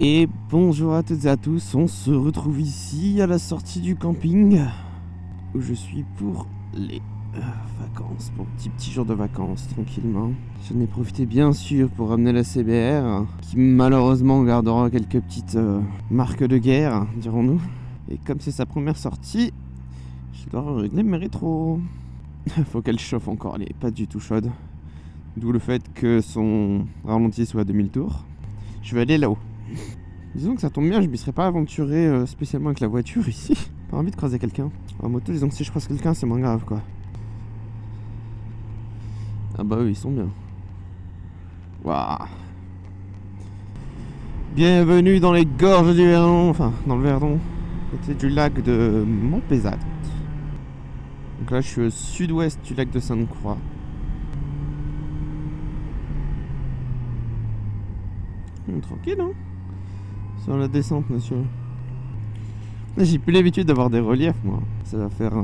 Et bonjour à toutes et à tous, on se retrouve ici à la sortie du camping où je suis pour les vacances, pour petit jour de vacances tranquillement. J'en ai profité bien sûr pour ramener la CBR qui malheureusement gardera quelques petites marques de guerre, dirons-nous. Et comme c'est sa première sortie, je dois régler mes rétros. Faut qu'elle chauffe encore, elle est pas du tout chaude. D'où le fait que son ralenti soit à 2000 tours. Je vais aller là-haut. Disons que ça tombe bien, je m'y serais pas aventuré spécialement avec la voiture ici. Pas envie de croiser quelqu'un. En moto, disons que si je croise quelqu'un, c'est moins grave quoi. Ah bah eux, ils sont bien. Waouh. Bienvenue dans les gorges du Verdon, enfin dans le Verdon, côté du lac de Montpezat. Donc là, je suis au sud-ouest du lac de Sainte-Croix. Tranquille, hein, sur la descente, monsieur. J'ai plus l'habitude d'avoir des reliefs, moi. Ça va faire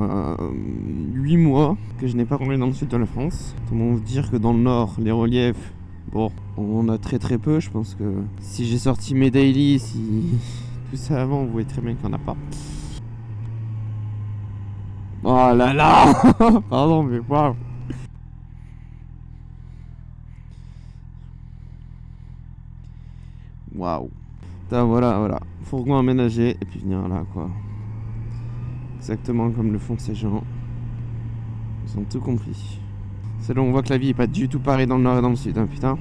8 mois que je n'ai pas roulé dans le sud de la France. Comment vous dire que dans le nord, les reliefs, bon, on en a très peu. Je pense que si j'ai sorti mes daily, si tout ça avant, vous voyez très bien qu'il n'y en a pas. Oh là là. Pardon, mais waouh. Waouh. Voilà. Fourgon aménagé et puis venir là, quoi. Exactement comme le font ces gens. Ils ont tout compris. C'est là où on voit que la vie est pas du tout pareille dans le nord et dans le sud, hein, putain.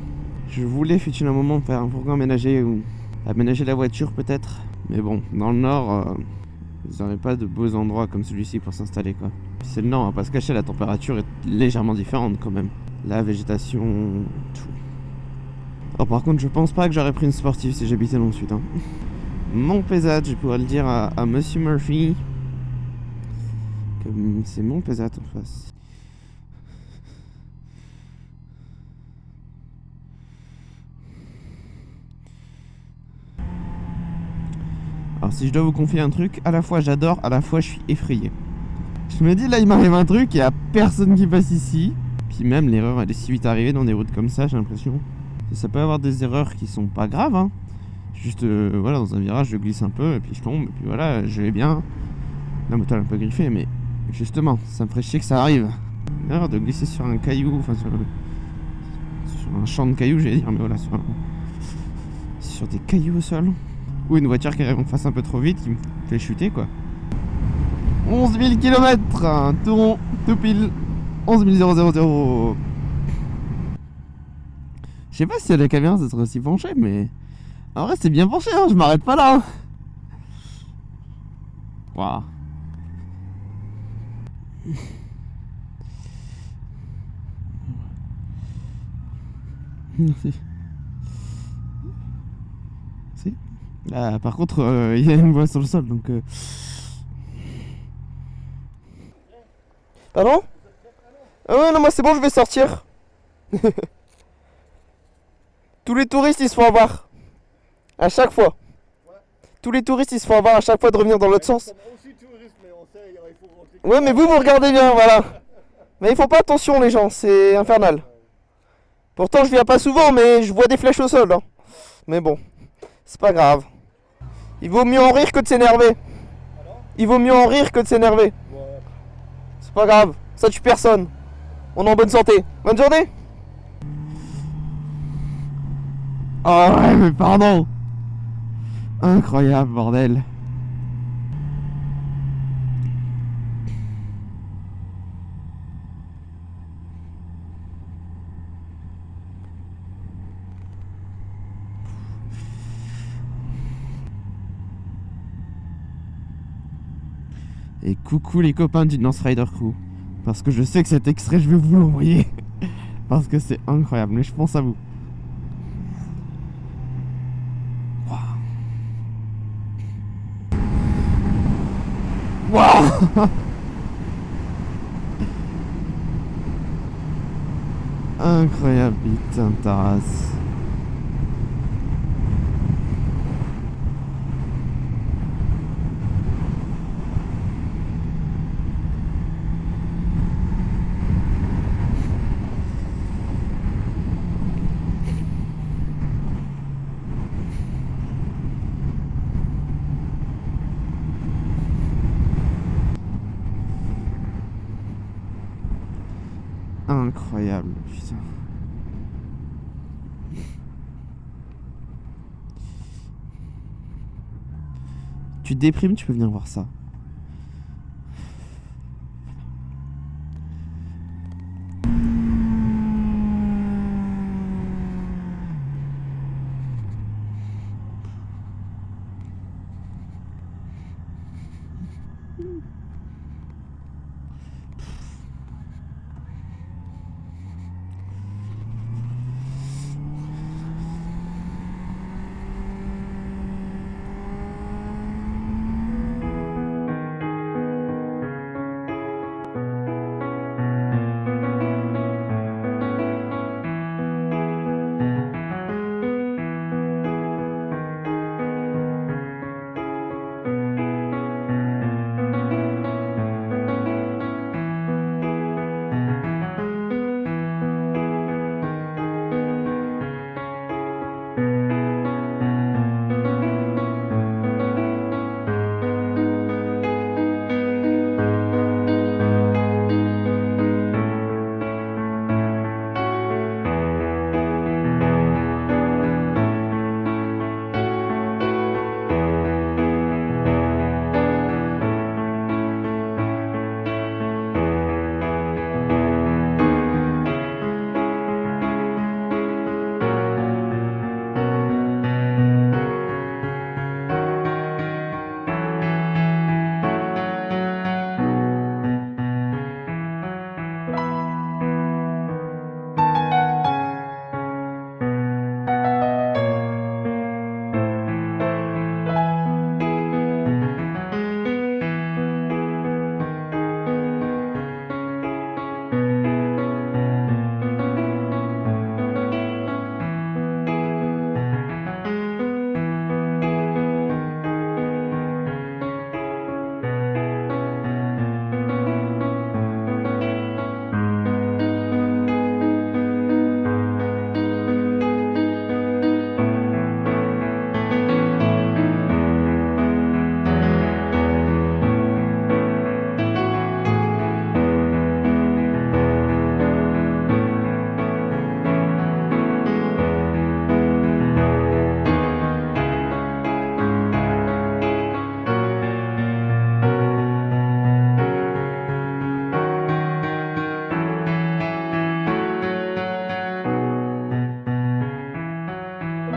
Je voulais, fut-il un moment, faire un fourgon aménagé ou aménager la voiture peut-être. Mais bon, dans le nord, vous n'aurez pas de beaux endroits comme celui-ci pour s'installer, quoi. Puis c'est le nord, on va pas se cacher, la température est légèrement différente quand même. La végétation, tout. Alors par contre, je pense pas que j'aurais pris une sportive si j'habitais dans le sud, hein. Montpezat, je pourrais le dire à Monsieur Murphy. C'est Montpezat en face. Alors si je dois vous confier un truc, à la fois j'adore, à la fois je suis effrayé. Je me dis là il m'arrive un truc, il n'y a personne qui passe ici. Puis même l'erreur elle est si vite arrivée dans des routes comme ça, j'ai l'impression. Ça peut avoir des erreurs qui sont pas graves, hein. Juste voilà, dans un virage je glisse un peu et puis je tombe et puis voilà, je vais bien. La moto elle est un peu griffée mais justement, ça me ferait chier que ça arrive. L'erreur de glisser sur un caillou, enfin sur un champ de cailloux j'allais dire, mais voilà, sur des cailloux au sol. Ou une voiture qui arrive en face un peu trop vite qui me fait chuter quoi. 11 000 km, tout rond, tout pile. 11 000. Je sais pas si à la caméra ça serait aussi penché, mais en vrai c'est bien penché, hein, je m'arrête pas là. Waouh. Merci. Si. Là, par contre, il y a une voie sur le sol donc. Pardon? Ah ouais, non, moi c'est bon, je vais sortir. Tous les touristes ils se font avoir. À chaque fois. Tous les touristes ils se font avoir à chaque fois de revenir dans l'autre sens. Ouais, mais vous regardez bien, voilà. Mais ils font pas attention les gens, c'est infernal. Pourtant je viens pas souvent, mais je vois des flèches au sol, hein. Mais bon, c'est pas grave. Il vaut mieux en rire que de s'énerver. Il vaut mieux en rire que de s'énerver. C'est pas grave, ça tue personne. On est en bonne santé. Bonne journée. Oh ouais, mais pardon. Incroyable, bordel. Et coucou les copains du North Rider Crew. Parce que je sais que cet extrait, je vais vous l'envoyer. Parce que c'est incroyable, mais je pense à vous. Waouh. Incroyable, putain de ta race. Incroyable, putain. Tu te déprimes, tu peux venir voir ça.